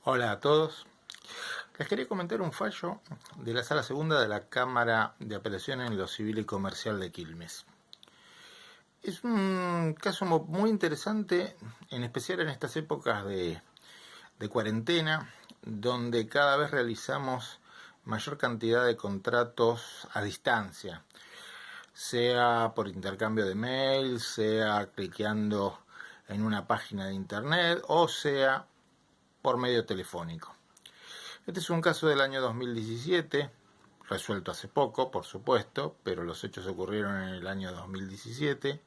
Hola a todos. Les quería comentar un fallo de la Sala Segunda de la Cámara de Apelaciones en lo Civil y Comercial de Quilmes. Es un caso muy interesante, en especial en estas épocas de cuarentena, donde cada vez realizamos mayor cantidad de contratos a distancia, sea por intercambio de mail, sea cliqueando en una página de internet o sea por medio telefónico. Este es un caso del año 2017, resuelto hace poco, por supuesto, pero los hechos ocurrieron en el año 2017,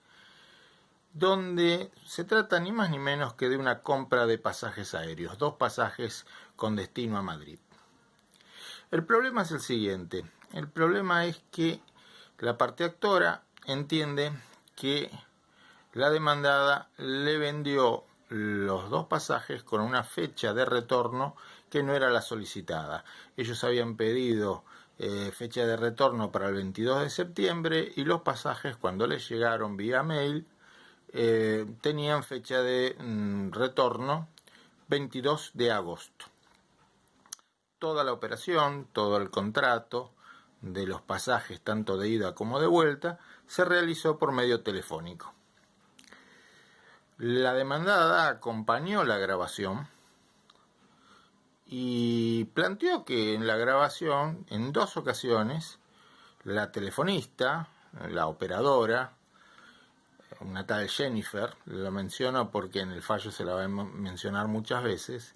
donde se trata ni más ni menos que de una compra de pasajes aéreos, 2 pasajes con destino a Madrid. El problema es el siguiente, el problema es que la parte actora entiende que la demandada le vendió los 2 pasajes con una fecha de retorno que no era la solicitada. Ellos habían pedido fecha de retorno para el 22 de septiembre y los pasajes, cuando les llegaron vía mail, tenían fecha de retorno 22 de agosto. Toda la operación, todo el contrato de los pasajes, tanto de ida como de vuelta, se realizó por medio telefónico. La demandada acompañó la grabación y planteó que en la grabación, en 2 ocasiones, la telefonista, la operadora, una tal Jennifer, lo menciono porque en el fallo se la va a mencionar muchas veces,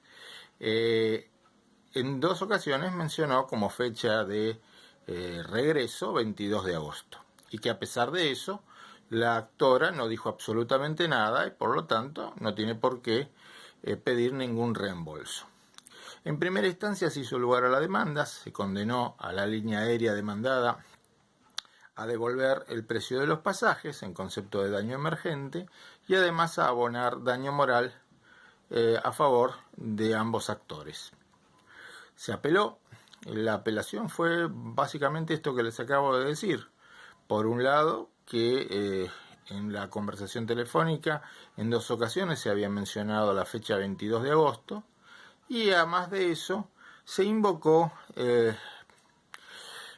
en 2 ocasiones mencionó como fecha de regreso 22 de agosto y que a pesar de eso la actora no dijo absolutamente nada y por lo tanto no tiene por qué pedir ningún reembolso. En primera instancia se hizo lugar a la demanda, se condenó a la línea aérea demandada a devolver el precio de los pasajes en concepto de daño emergente y además a abonar daño moral a favor de ambos actores. Se apeló, la apelación fue básicamente esto que les acabo de decir. Por un lado, que en la conversación telefónica en 2 ocasiones se había mencionado la fecha 22 de agosto y además de eso se invocó el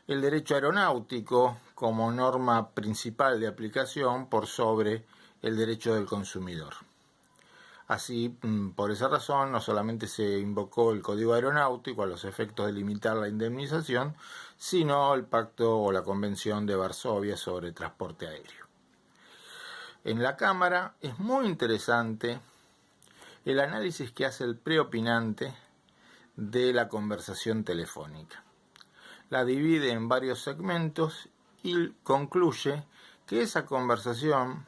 derecho aeronáutico como norma principal de aplicación por sobre el derecho del consumidor. Así, por esa razón, no solamente se invocó el Código Aeronáutico a los efectos de limitar la indemnización, sino el Pacto o la Convención de Varsovia sobre transporte aéreo. En la Cámara es muy interesante el análisis que hace el preopinante de la conversación telefónica. La divide en varios segmentos y concluye que esa conversación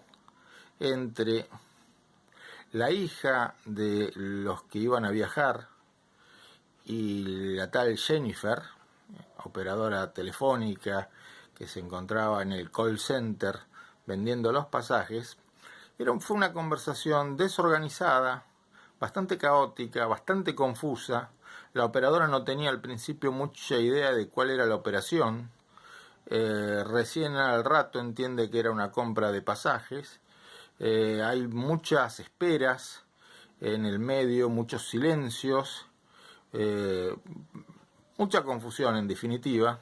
entre la hija de los que iban a viajar y la tal Jennifer, operadora telefónica que se encontraba en el call center vendiendo los pasajes, fue una conversación desorganizada, bastante caótica, bastante confusa. La operadora no tenía al principio mucha idea de cuál era la operación. Recién al rato entiende que era una compra de pasajes. Hay muchas esperas en el medio, muchos silencios, mucha confusión en definitiva,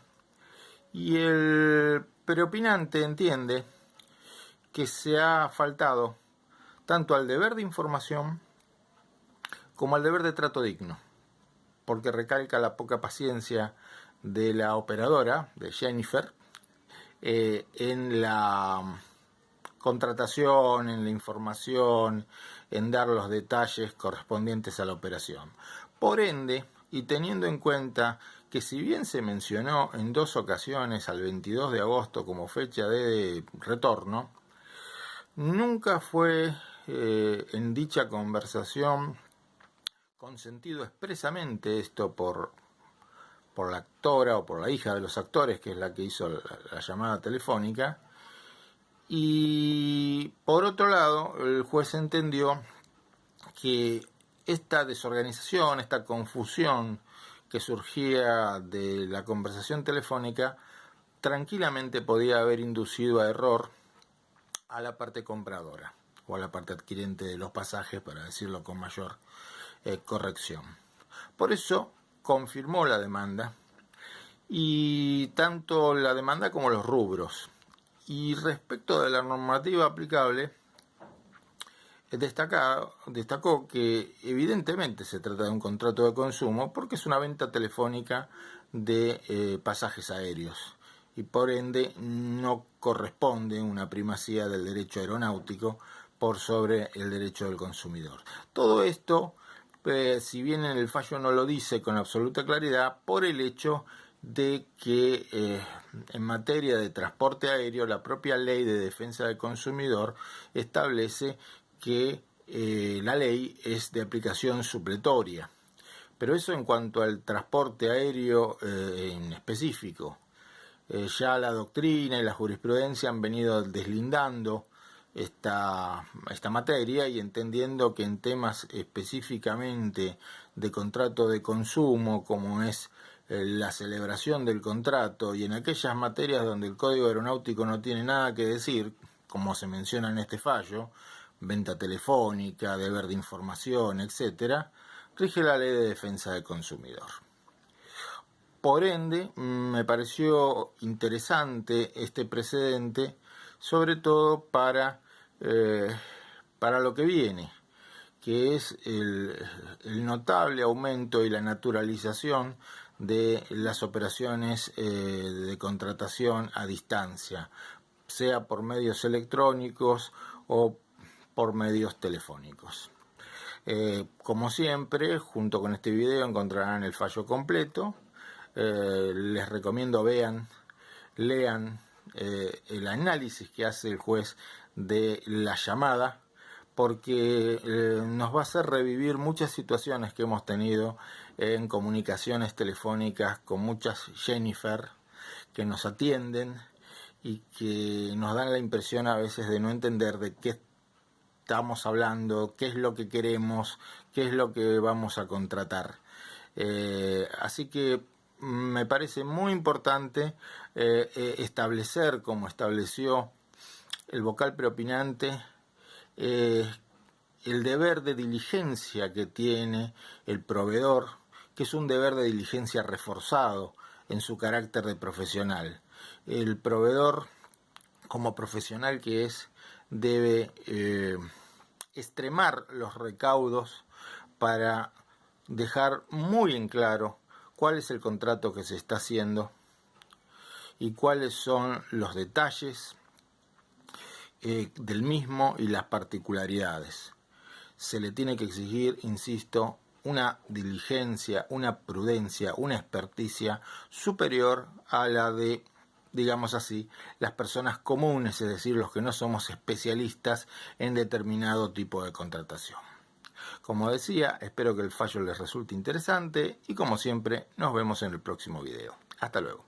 y el preopinante entiende que se ha faltado tanto al deber de información como al deber de trato digno, porque recalca la poca paciencia de la operadora, de Jennifer, en la contratación, en la información, en dar los detalles correspondientes a la operación. Por ende, y teniendo en cuenta que si bien se mencionó en 2 ocasiones al 22 de agosto como fecha de retorno, nunca fue en dicha conversación consentido expresamente esto por la actora o por la hija de los actores, que es la que hizo la llamada telefónica. Y por otro lado, el juez entendió que esta desorganización, esta confusión que surgía de la conversación telefónica, tranquilamente podía haber inducido a error a la parte compradora o a la parte adquirente de los pasajes, para decirlo con mayor corrección. Por eso confirmó la demanda, y tanto la demanda como los rubros. Y respecto de la normativa aplicable, destacó que evidentemente se trata de un contrato de consumo porque es una venta telefónica de pasajes aéreos y por ende no corresponde una primacía del derecho aeronáutico por sobre el derecho del consumidor. Todo esto, si bien en el fallo no lo dice con absoluta claridad, por el hecho de que en materia de transporte aéreo la propia ley de defensa del consumidor establece que la ley es de aplicación supletoria. Pero eso en cuanto al transporte aéreo en específico. Ya la doctrina y la jurisprudencia han venido deslindando esta materia y entendiendo que en temas específicamente de contrato de consumo, como es la celebración del contrato, y en aquellas materias donde el Código Aeronáutico no tiene nada que decir, como se menciona en este fallo, venta telefónica, deber de información, etc., rige la Ley de Defensa del Consumidor. Por ende, me pareció interesante este precedente, sobre todo para lo que viene, que es el notable aumento y la naturalización de las operaciones de contratación a distancia, sea por medios electrónicos o por medios telefónicos. Como siempre, junto con este video encontrarán el fallo completo. Les recomiendo lean el análisis que hace el juez de la llamada, porque nos va a hacer revivir muchas situaciones que hemos tenido en comunicaciones telefónicas con muchas Jennifer que nos atienden y que nos dan la impresión a veces de no entender de qué estamos hablando, qué es lo que queremos, qué es lo que vamos a contratar. Así que me parece muy importante establecer, como estableció el vocal preopinante, el deber de diligencia que tiene el proveedor, que es un deber de diligencia reforzado en su carácter de profesional. El proveedor, como profesional que es, debe extremar los recaudos para dejar muy en claro cuál es el contrato que se está haciendo y cuáles son los detalles del mismo y las particularidades. Se le tiene que exigir, insisto, una diligencia, una prudencia, una experticia superior a la de, digamos así, las personas comunes, es decir, los que no somos especialistas en determinado tipo de contratación. Como decía, espero que el fallo les resulte interesante y como siempre, nos vemos en el próximo video. Hasta luego.